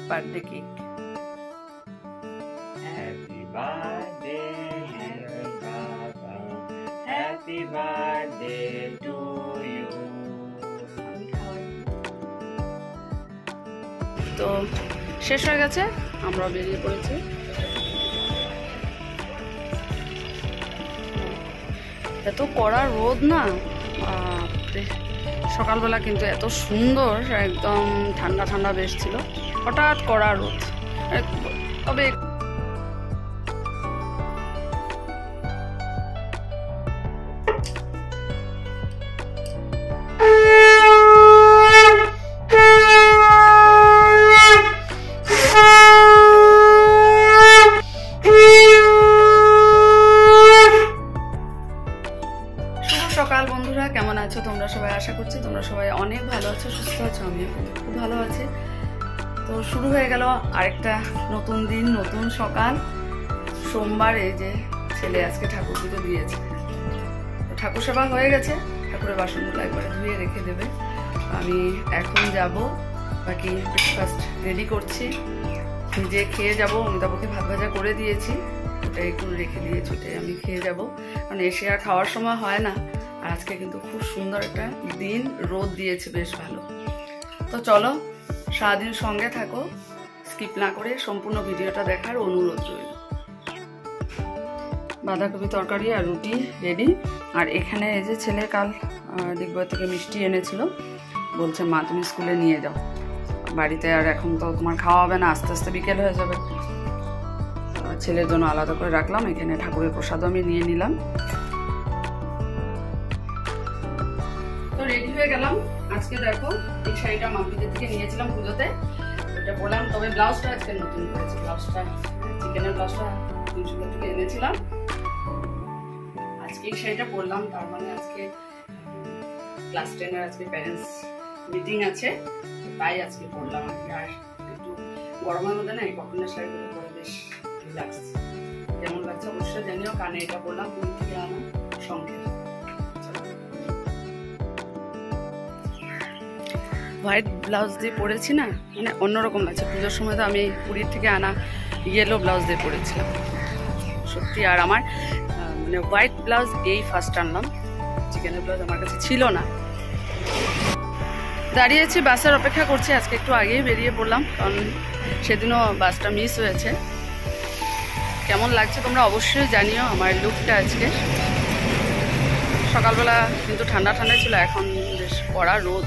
Birthday cake. Happy birthday, dear Baba. Happy birthday to you. তো শেষ হয়ে গেছে, আমরা বেরিয়ে পড়েছি। এত কড়া রোদ না, সকালবেলা কিন্তু এত সুন্দর, একদম ঠান্ডা ঠান্ডা বেশ ছিল, হঠাৎ কড়া রোদ। তবে সকাল বন্ধুরা, কেমন আছো তোমরা সবাই? আশা করছি তোমরা সবাই অনেক ভালো আছো, সুস্থ আছো। আমিও খুব ভালো আছি। তো শুরু হয়ে গেল আরেকটা নতুন দিন, নতুন সকাল, সোমবার। এই যে ছেলে আজকে ঠাকুর পুজো দিয়েছে, ঠাকুর সেবা হয়ে গেছে, ঠাকুরের বাসনগুলো একবারে ধুয়ে রেখে দেবে। আমি এখন যাব, বাকি ব্রেকফাস্ট রেডি করছি, নিজে খেয়ে যাব। অমিতাভকে ভাত ভাজা করে দিয়েছি, ওটাই একটু রেখে দিয়েছি, ওটাই আমি খেয়ে যাব, কারণ এসে আর খাওয়ার সময় হয় না। আর আজকে কিন্তু খুব সুন্দর একটা দিন, রোদ দিয়েছে বেশ ভালো। তো চলো, সারাদিন সঙ্গে থাকো, স্কিপ না করে সম্পূর্ণ ভিডিওটা দেখার অনুরোধ রইল। বাঁধাকপি তরকারি আর রুটি রেডি। আর এখানে এই যে ছেলে কাল দিগ্বয় থেকে মিষ্টি এনেছিল, বলছে মা তুমি স্কুলে নিয়ে যাও, বাড়িতে আর এখন তো তোমার খাওয়া হবে না, আস্তে আস্তে বিকেল হয়ে যাবে। ছেলের জন্য আলাদা করে রাখলাম। এখানে ঠাকুরের প্রসাদও আমি নিয়ে নিলাম। তো রেডি হয়ে গেলাম। আজকে দেখো, এই শাড়িটা মাম্পিদের থেকে নিয়েছিলাম পুজোতে, ওইটা পরলাম। তবে ব্লাউজটা আজকে নতুন করেছি, ব্লাউজটা চিকেনের ব্লাউজটা দুশোটা থেকে এনেছিলাম। আজকে এই শাড়িটা পরলাম, তার মানে আজকে ক্লাস 10-এর আজকে প্যারেন্টস মিটিং আছে, তাই আজকে পরলাম। আর একটু গরমের মধ্যে না এই কটনের শাড়িগুলো পরে বেশ রিল্যাক্স। কেমন লাগছে অবশ্যই জানিও। কানে এটা পরলাম, পুরী থেকে আনা শঙ্খের। হোয়াইট ব্লাউজ দিয়ে পরেছি না, মানে অন্যরকম লাগছে। পুজোর সময় তো আমি পুরীর থেকে আনা ইয়েলো ব্লাউজ দিয়ে পরেছিলাম সত্যি। আর আমার মানে হোয়াইট ব্লাউজ এই ফার্স্ট আনলাম, চিকেনের ব্লাউজ আমার কাছে ছিল না। দাঁড়িয়েছি, বাসের অপেক্ষা করছি। আজকে একটু আগেই বেরিয়ে পড়লাম, কারণ সেদিনও বাসটা মিস হয়েছে। কেমন লাগছে তোমরা অবশ্যই জানিও আমার লুকটা আজকে। সকালবেলা কিন্তু ঠান্ডা ঠান্ডা ছিল, এখন বেশ কড়া রোদ।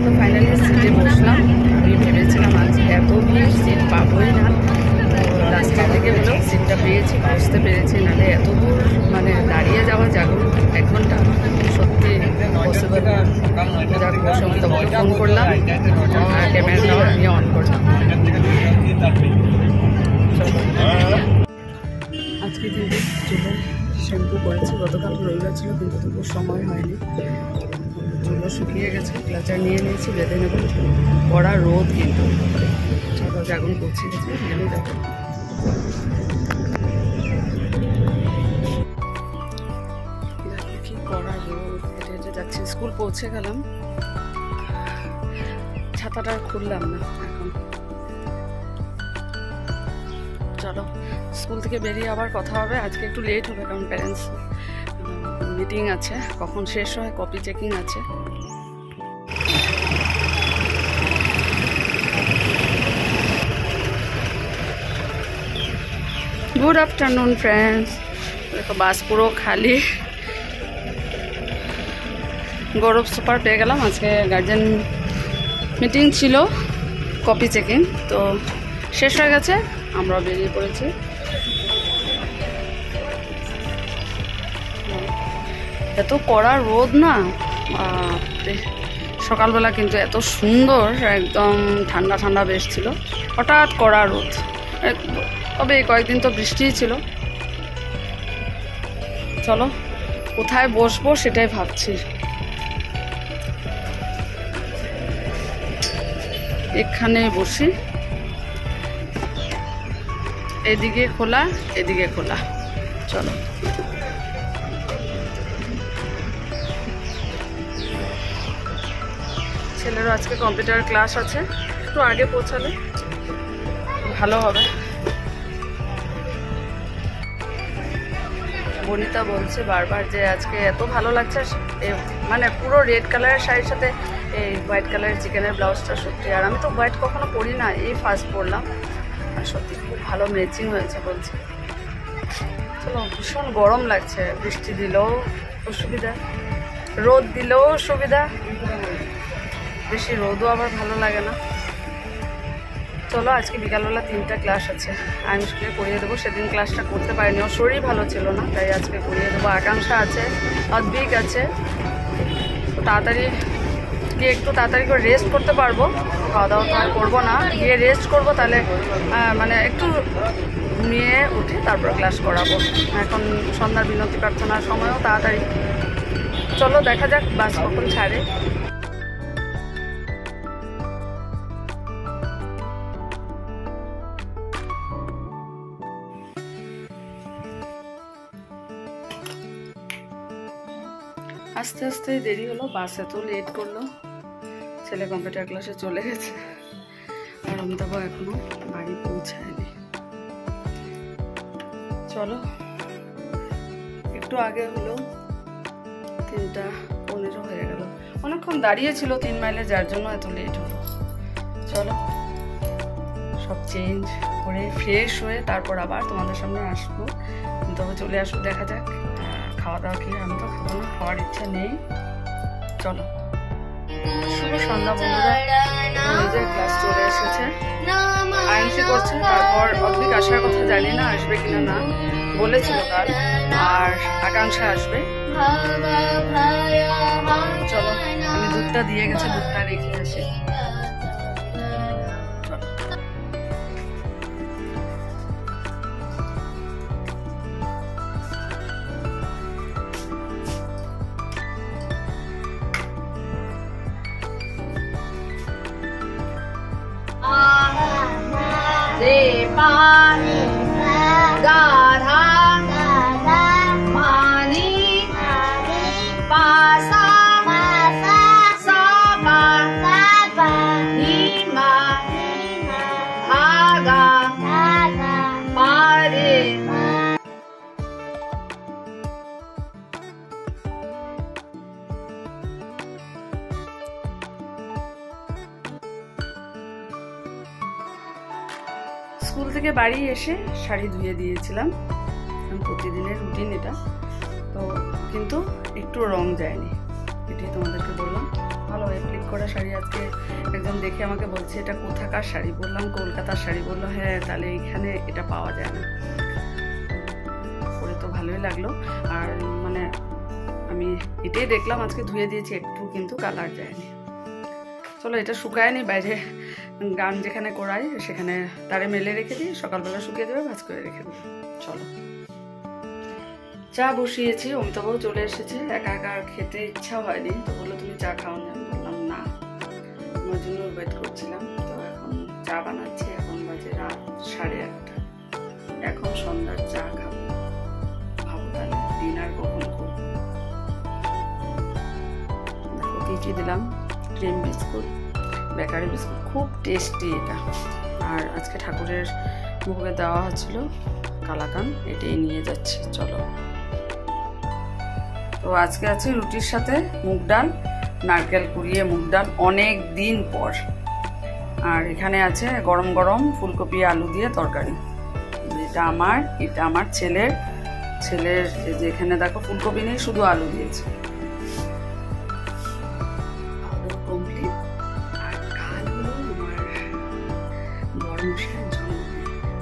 তো ফাইনালি সিটে বসলাম। আমি ভেবেছিলাম আজ এত ভিড়, সিট পাবোই না, রাস্তা থেকে হলো সিটটা পেয়েছি, বসতে পেরেছি। নাহলে এত দূর মানে দাঁড়িয়ে যাওয়া যাবে 1 ঘন্টা, সত্যি পসিবল না। যাক, বসে অমিতাভকে ফোন করলাম, ক্যামেরাটা নিয়ে অন করলাম। আজকে কিন্তু চুলে শ্যাম্পু করেছি, গতকাল রবিবার ছিল কিন্তু তবুও সময় হয়নি। চুলও শুকিয়ে গেছে, ক্লাচার নিয়ে নিয়েছি, বেঁধে নেব। কড়া রোদ কিন্তু, চলো জাগুন পৌঁছে গেছে, নেমে যাবো। কি কড়া রোদ, হেঁটে হেঁটে যাচ্ছি। স্কুল পৌঁছে গেলাম, ছাতাটা খুললাম না এখন। চলো, স্কুল থেকে বেরিয়ে আবার কথা হবে। আজকে একটু লেট হবে, কারণ প্যারেন্টস মিটিং আছে, কখন শেষ হয়, কপি চেকিং আছে। Good afternoon friends. দেখো বাস পুরো খালি। গৌরব সুপার পেয়ে গেলাম। আজকে গার্জেন মিটিং ছিল, কপি চেকিং তো শেষ হয়ে গেছে, আমরা বেরিয়ে পড়েছি। এত কড়া রোদ না, সকালবেলা কিন্তু এত সুন্দর, একদম ঠান্ডা ঠান্ডা বেশ ছিল, হঠাৎ কড়া রোদ। তবে এই কয়েকদিন তো বৃষ্টিই ছিল। চলো, কোথায় বসবো সেটাই ভাবছি। এখানে বসি, এদিকে খোলা এদিকে খোলা। চলো ছেলেরও আজকে কম্পিউটার ক্লাস আছে, একটু আগে পৌঁছালে ভালো হবে। বনিতা বলছে বারবার যে আজকে এত ভালো লাগছে, মানে পুরো রেড কালারের শাড়ির সাথে এই হোয়াইট কালারের চিকেনের ব্লাউজটা সত্যি। আর আমি তো হোয়াইট কখনো পরি না, এই ফার্স্ট পরলাম, আর সত্যি খুব ভালো ম্যাচিং হয়েছে বলছে। চলো, ভীষণ গরম লাগছে, বৃষ্টি দিলেও অসুবিধা, রোদ দিলেও সুবিধা, বেশি রোদও আবার ভালো লাগে না। চলো, আজকে বিকালবেলা 3টা ক্লাস আছে, আয়ুষকে করিয়ে দেবো। সেদিন ক্লাসটা করতে পারিনি, ওর শরীর ভালো ছিল না, তাই আজকে করিয়ে দেবো। আকাঙ্ক্ষা আছে, অদ্বিক আছে, তো তাড়াতাড়ি গিয়ে একটু তাড়াতাড়ি করে রেস্ট করতে পারবো। খাওয়া দাওয়া তো আর করবো না, গিয়ে রেস্ট করবো, তাহলে মানে একটু নিয়ে উঠে তারপর ক্লাস করাবো। এখন সন্ধ্যার বিনতি প্রার্থনার সময়ও তাড়াতাড়ি। চলো দেখা যাক বাস কখন ছাড়ে। আস্তে আস্তে দেরি হলো, বাসে তো লেট করলো, ছেলে কম্পিউটার ক্লাসে চলে গেছে, আর অমিতাভ এখনো বাড়ি পৌঁছায়নি। চলো, একটু আগে হলো, 3:15 হয়ে গেল, অনেকক্ষণ দাঁড়িয়ে ছিল 3 মাইলে, যার জন্য এত লেট হলো। চলো, সব চেঞ্জ করে ফ্রেশ হয়ে তারপর আবার তোমাদের সামনে আসবো। তবে চলে আসবো, দেখা যাক খাওয়া দাওয়া কি। আমি তো খাবো না, খাওয়ার ইচ্ছা নেই। চলো, শুভ সন্ধ্যা বন্ধুরা। নিজের ক্লাস চলে এসেছে, আয়ুষি করছে, তারপর অদ্বিক আসার কথা জানি না আসবে কিনা, না বলেছিল কাল, আর আকাঙ্ক্ষা আসবে। চলো, আমি দুধটা দিয়ে গেছে, দুধটা রেখে আসি। पानी गाधा पानी पासा साबा नीमा धागा पारे। স্কুল থেকে বাড়ি এসে শাড়ি ধুয়ে দিয়েছিলাম, প্রতিদিনের রুটিন এটা তো, কিন্তু একটু রং যায়নি, এটাই তোমাদেরকে বললাম। ভালো অ্যাপ্লিক করা শাড়ি। আজকে একজন দেখে আমাকে বলছে এটা কোথাকার শাড়ি, বললাম কলকাতার শাড়ি, বললো হ্যাঁ, তাহলে এখানে এটা পাওয়া যায় না। পরে তো ভালোই লাগলো, আর মানে আমি এটাই দেখলাম, আজকে ধুয়ে দিয়েছি, একটু কিন্তু কালার যায়নি। চলো, এটা শুকায়নি, বাইরে গান যেখানে করাই সেখানে তারে মেলে রেখে দিই, সকালবেলা শুকিয়ে দেবে, ভাজ করে রেখে দেবে। চলো, চা বসিয়েছি, অমিতাভ চলে এসেছে, একা একা খেতে ইচ্ছা হয়নি, তো বললো তুমি চা খাও না, বললাম না, আমার জন্য ওয়েট করছিলাম। তো এখন চা বানাচ্ছি, এখন বাজে রাত 8:30, এখন সন্ধ্যার চা খাবো। ভাবো তাহলে ডিনার কখন করবো। দেখো কি কি দিলাম, ক্রিম বিস্কুট, বেকারি বিস্কুট, খুব টেস্টি এটা। আর আজকে ঠাকুরের ভোগে দেওয়া হচ্ছিল কালাকান, এটাই নিয়ে যাচ্ছি। চলো, তো আজকে আছে রুটির সাথে মুগ ডাল, নারকেল কুড়িয়ে মুগ ডাল, অনেক দিন পর। আর এখানে আছে গরম গরম ফুলকপি আলু দিয়ে তরকারি। এটা আমার ছেলের যে এখানে দেখো ফুলকপি নেই, শুধু আলু দিয়েছে।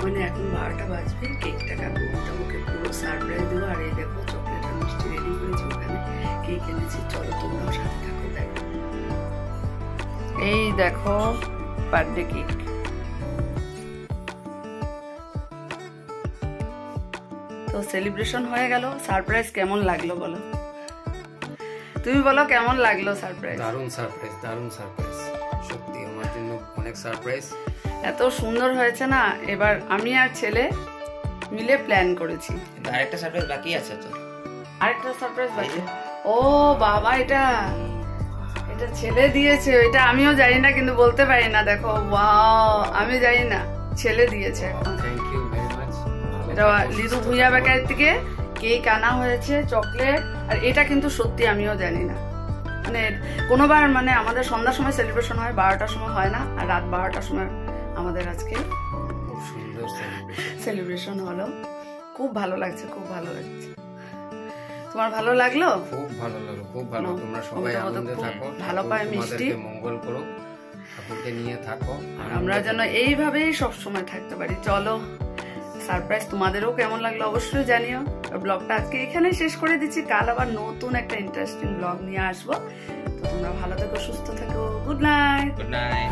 মানে এখন 12টা বাজবে, কেকটা কাটবো, ওকে পুরো সারপ্রাইজ দেবো। আর এই দেখো চকলেট আর মিষ্টি রেডি করেছি, ওখানে কেক এনেছি। চলো, তোমরাও সাথে থাকো, দেখো। এই দেখো বার্থডে কেক। তো সেলিব্রেশন হয়ে গেল, সারপ্রাইজ কেমন লাগলো বলো, তুমি বলো কেমন লাগলো সারপ্রাইজ? দারুণ সারপ্রাইজ, দারুণ সারপ্রাইজ, সত্যি আমার জন্য অনেক সারপ্রাইজ। এত সুন্দর হয়েছে না, এবার আমি আর ছেলে মিলে প্ল্যান করেছি। আরেকটা সারপ্রাইজ বাকি আছে তো। আরেকটা সারপ্রাইজ বাকি। ও বাবা, এটা ছেলে দিয়েছে, এটা আমিও জানি না কিন্তু বলতে পারি না। দেখো, ওয়াও, আমি জানি না, ছেলে দিয়েছে। Thank you very much. এটা লিদু ভুইয়া বেকারি থেকে কেক আনা হয়েছে, চকলেট। আর এটা কিন্তু সত্যি আমিও জানি না, মানে কোনোবার মানে আমাদের সন্ধ্যার সময় সেলিব্রেশন হয়, 12টার সময় হয় না, আর রাত 12টার সময় আমাদের আজকে খুব সুন্দর সেলিব্রেশন হলো। খুব ভালো লাগছে, খুব ভালো লাগছে। তোমার ভালো লাগলো? খুব ভালো লাগলো, খুব ভালো। তোমরা সবাই আনন্দে থাকো, ভালো পায় মিষ্টি, তোমাদেরকে মঙ্গল করো, ঠাকুরকে নিয়ে থাকো, আর আমরা যেন এইভাবেই সব সময় থাকতে পারি। চলো, সারপ্রাইজ তোমাদেরও কেমন লাগলো অবশ্যই জানিও। ব্লগটা আজকে এখানেই শেষ করে দিচ্ছি, কাল আবার নতুন একটা ইন্টারেস্টিং ব্লগ নিয়ে আসবো। তো তোমরা ভালো থেকো, সুস্থ থেকো। Good night. Good night.